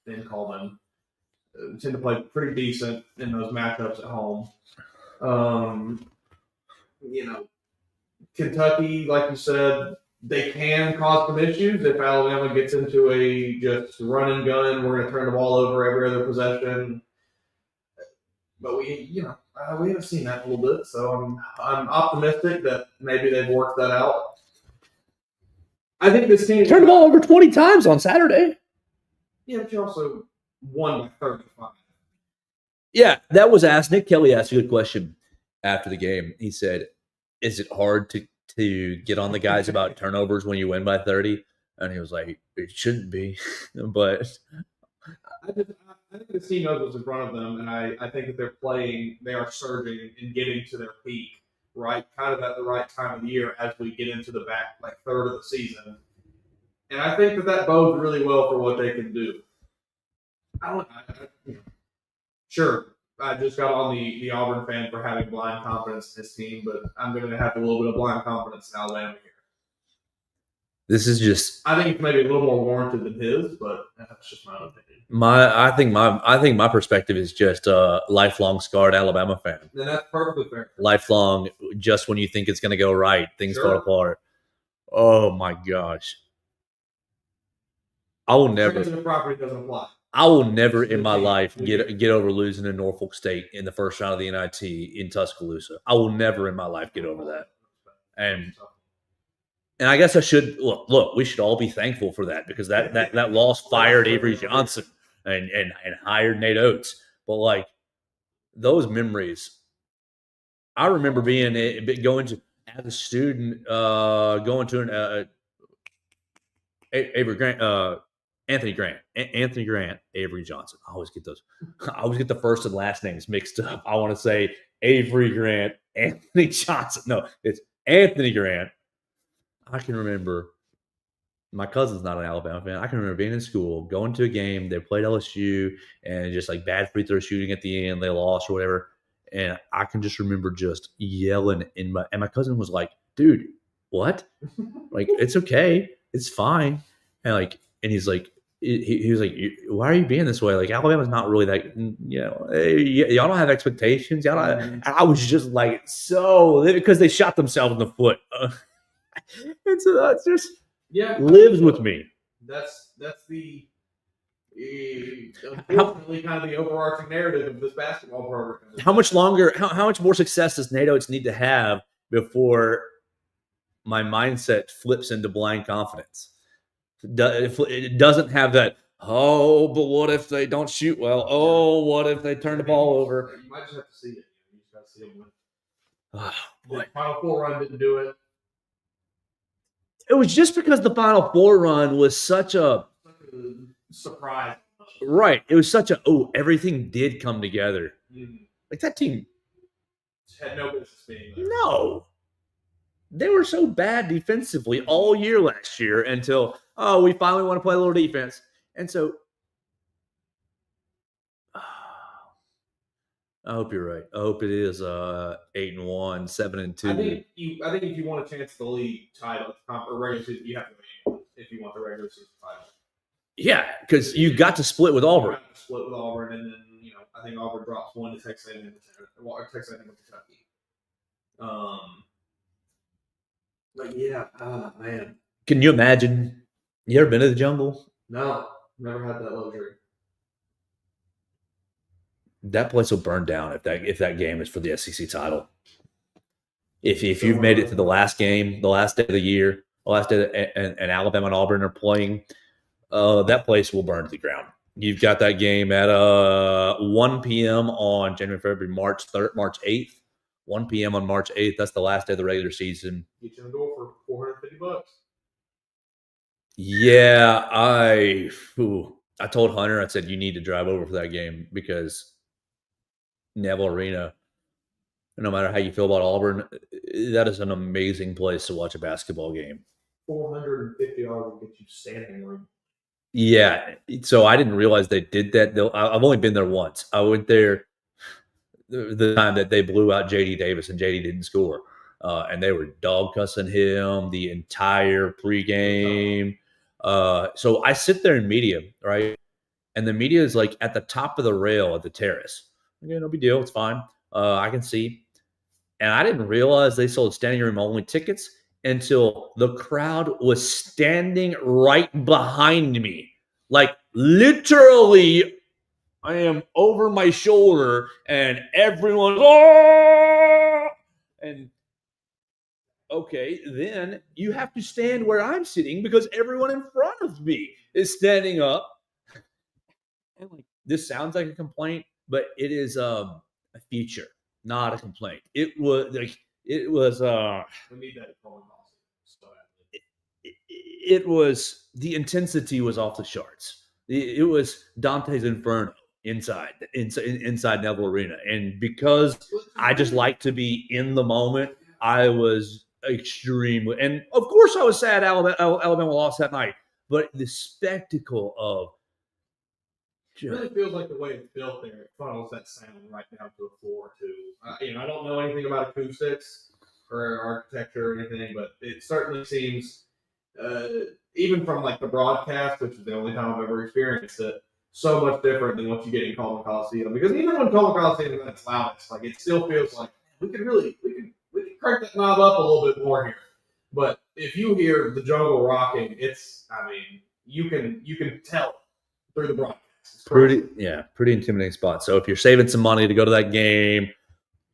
then Coleman. Tend to play pretty decent in those matchups at home. Kentucky, like you said, they can cause some issues if Alabama gets into a just run and gun. We're going to turn the ball over every other possession. But we haven't seen that a little bit, so I'm optimistic that maybe they've worked that out. I think this team turned the ball over 20 times on Saturday. Yeah, but you also won by 35. Yeah, that was asked. Nick Kelly asked a good question after the game. He said, "Is it hard to get on the guys about turnovers when you win by 30?" And he was like, "It shouldn't be," but I think the team knows what's in front of them, and I think that they are surging and getting to their peak, right, kind of at the right time of the year as we get into the back, like, third of the season. And I think that bodes really well for what they can do. Sure, I just got on the Auburn fan for having blind confidence in his team, but I'm going to have a little bit of blind confidence in Alabama here. This is just. I think it's maybe a little more warranted than his, but that's just my opinion. I think my perspective is just a lifelong scarred Alabama fan. Then that's perfectly fair. Lifelong, just when you think it's going to go right, things fall apart. Oh my gosh! I will never. The property doesn't apply. I will never in my life get over losing to Norfolk State in the first round of the NIT in Tuscaloosa. I will never in my life get over that. And I guess I should look. We should all be thankful for that because that loss fired Avery Johnson and hired Nate Oates. But like those memories, I remember going to as a student going to an Avery Grant. Anthony Grant, Avery Johnson. I always get the first and last names mixed up. I want to say Avery Grant, Anthony Johnson. No, it's Anthony Grant. I can remember my cousin's not an Alabama fan. I can remember being in school, going to a game. They played LSU and just like bad free throw shooting at the end. They lost or whatever. And I can just remember just yelling and my cousin was like, "Dude, what? Like, it's okay. It's fine." And he's like, he was like, "Why are you being this way? Like, Alabama's not really that, y'all don't have expectations. Y'all don't." And I was just like, because they shot themselves in the foot. And so that's just lives with me. That's the unfortunately kind of the overarching narrative of this basketball program. How much longer? How much more success does Nate Oates need to have before my mindset flips into blind confidence? It doesn't have that. Oh, but what if they don't shoot well? Oh, what if they turn the ball over? You might just have to see it. You just got to see them win. Oh, boy. The Final Four run didn't do it. It was just because the Final Four run was such a surprise. Right. It was such everything did come together. Mm-hmm. Like that team had no business being there. No. They were so bad defensively all year last year until, we finally want to play a little defense. And so I hope you're right. I hope it is 8-1, 7-2. I think if you want a chance at the league title or regular season, you have to win if you want the regular season title. Yeah, because you got to split with Auburn. You got to split with Auburn, and then I think Auburn drops one to Texas A&M or Texas A&M with Kentucky. But yeah, man. Can you imagine? You ever been to the jungle? No, never had that luxury. That place will burn down if that game is for the SEC title. If you've made it to the last game, the last day of the year, the last day and Alabama and Auburn are playing, that place will burn to the ground. You've got that game at 1 p.m. on January, March 8th. 1 p.m. on March 8th. That's the last day of the regular season. Get you in the door for $450. Yeah, I told Hunter, I said, you need to drive over for that game because Neville Arena, no matter how you feel about Auburn, That is an amazing place to watch a basketball game. $450 will get you standing room. Yeah, so I didn't realize they did that. I've only been there once. I went there the time that they blew out JD Davis and JD didn't score, and they were dog cussing him the entire pregame. So I sit there in media, right, and the media is like at the top of the rail at the terrace. Okay, no big deal. It's fine. I can see. And I didn't realize they sold standing room only tickets until the crowd was standing right behind me. Like literally, I am over my shoulder and everyone's, oh! And okay, then you have to stand where I'm sitting because everyone in front of me is standing up. And like, this sounds like a complaint, but it is a feature, not a complaint. It was like it was We need that calling also. it was the intensity was off the charts. It was Dante's Inferno inside Neville Arena, and because I just like to be in the moment, I was extremely, and of course I was sad Alabama lost that night, but the spectacle of it really feels like the way it's built there, it funnels that sound right down to the floor too. I don't know anything about acoustics or architecture or anything, but it certainly seems, even from like the broadcast, which is the only time I've ever experienced it, so much different than what you get in Coleman Coliseum. Because even when Coleman Coliseum is at its loudest, like it still feels like we could crank that knob up a little bit more here. But if you hear the jungle rocking, you can tell through the broadcast. pretty intimidating spot. So if you're saving some money to go to that game,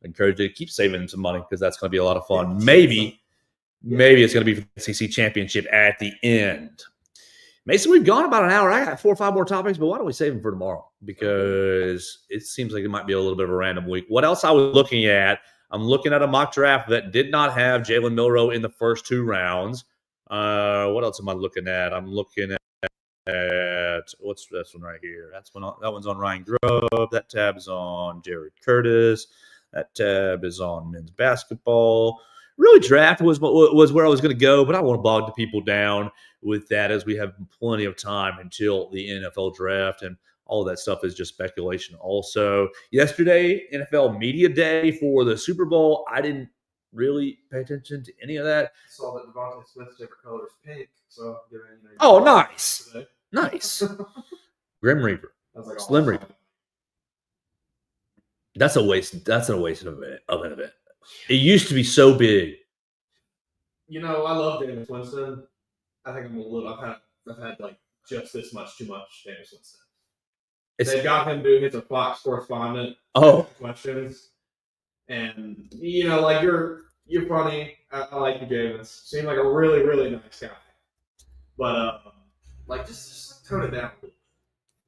I encourage you to keep saving some money because that's going to be a lot of fun. Maybe it's going to be for the SEC championship at the end. Mason, we've gone about an hour. I got 4 or 5 more topics, but why don't we save them for tomorrow? Because it seems like it might be a little bit of a random week. What else I was looking at? I'm looking at a mock draft that did not have Jalen Milroe in the first 2 rounds. What else am I looking at? I'm looking at what's this one right here? That one's on Ryan Grove. That tab is on Jared Curtis. That tab is on men's basketball. Really, draft was where I was going to go, but I don't want to bog the people down with that as we have plenty of time until the NFL draft, and all of that stuff is just speculation. Also, yesterday, NFL Media Day for the Super Bowl, I didn't really pay attention to any of that. I saw that Devontae Smith's favorite color is pink, so oh, nice, nice. Grim Reaper, like Slim Reaper. That's a waste. That's a waste of an event. It used to be so big. I love Jameis Winston. I think I've had like just this much too much Jameis Winston. They've got him doing his Fox correspondent questions, and like you're funny. I like you, Jameis. Seem like a really really nice guy, but like just tone it down.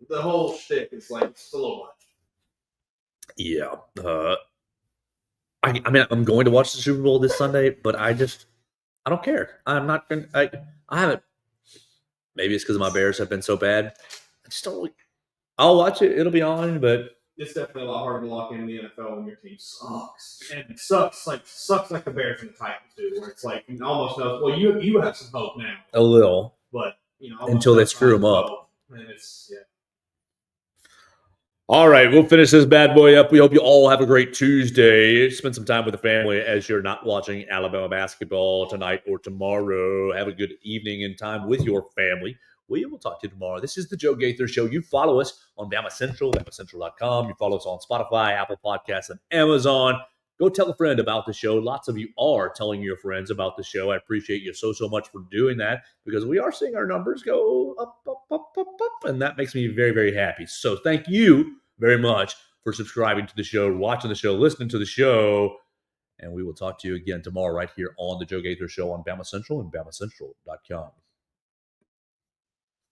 The whole shtick is like it's a little much. Yeah. I'm going to watch the Super Bowl this Sunday, but I don't care. I'm not going to, I haven't, maybe it's because my Bears have been so bad. I just don't, I'll watch it. It'll be on, but. It's definitely a lot harder to lock in the NFL when your team sucks. And it sucks like the Bears and the Titans do, where it's like you almost know, well, you have some hope now. A little. But, until they screw them up. And it's, yeah. All right, we'll finish this bad boy up. We hope you all have a great Tuesday. Spend some time with the family as you're not watching Alabama basketball tonight or tomorrow. Have a good evening and time with your family. We will talk to you tomorrow. This is the Joe Gaither Show. You follow us on BamaCentral, BamaCentral.com. You follow us on Spotify, Apple Podcasts, and Amazon. Go tell a friend about the show. Lots of you are telling your friends about the show. I appreciate you so much for doing that because we are seeing our numbers go up, and that makes me very, very happy. So thank you very much for subscribing to the show, watching the show, listening to the show, and we will talk to you again tomorrow right here on the Joe Gaither Show on BamaCentral and BamaCentral.com.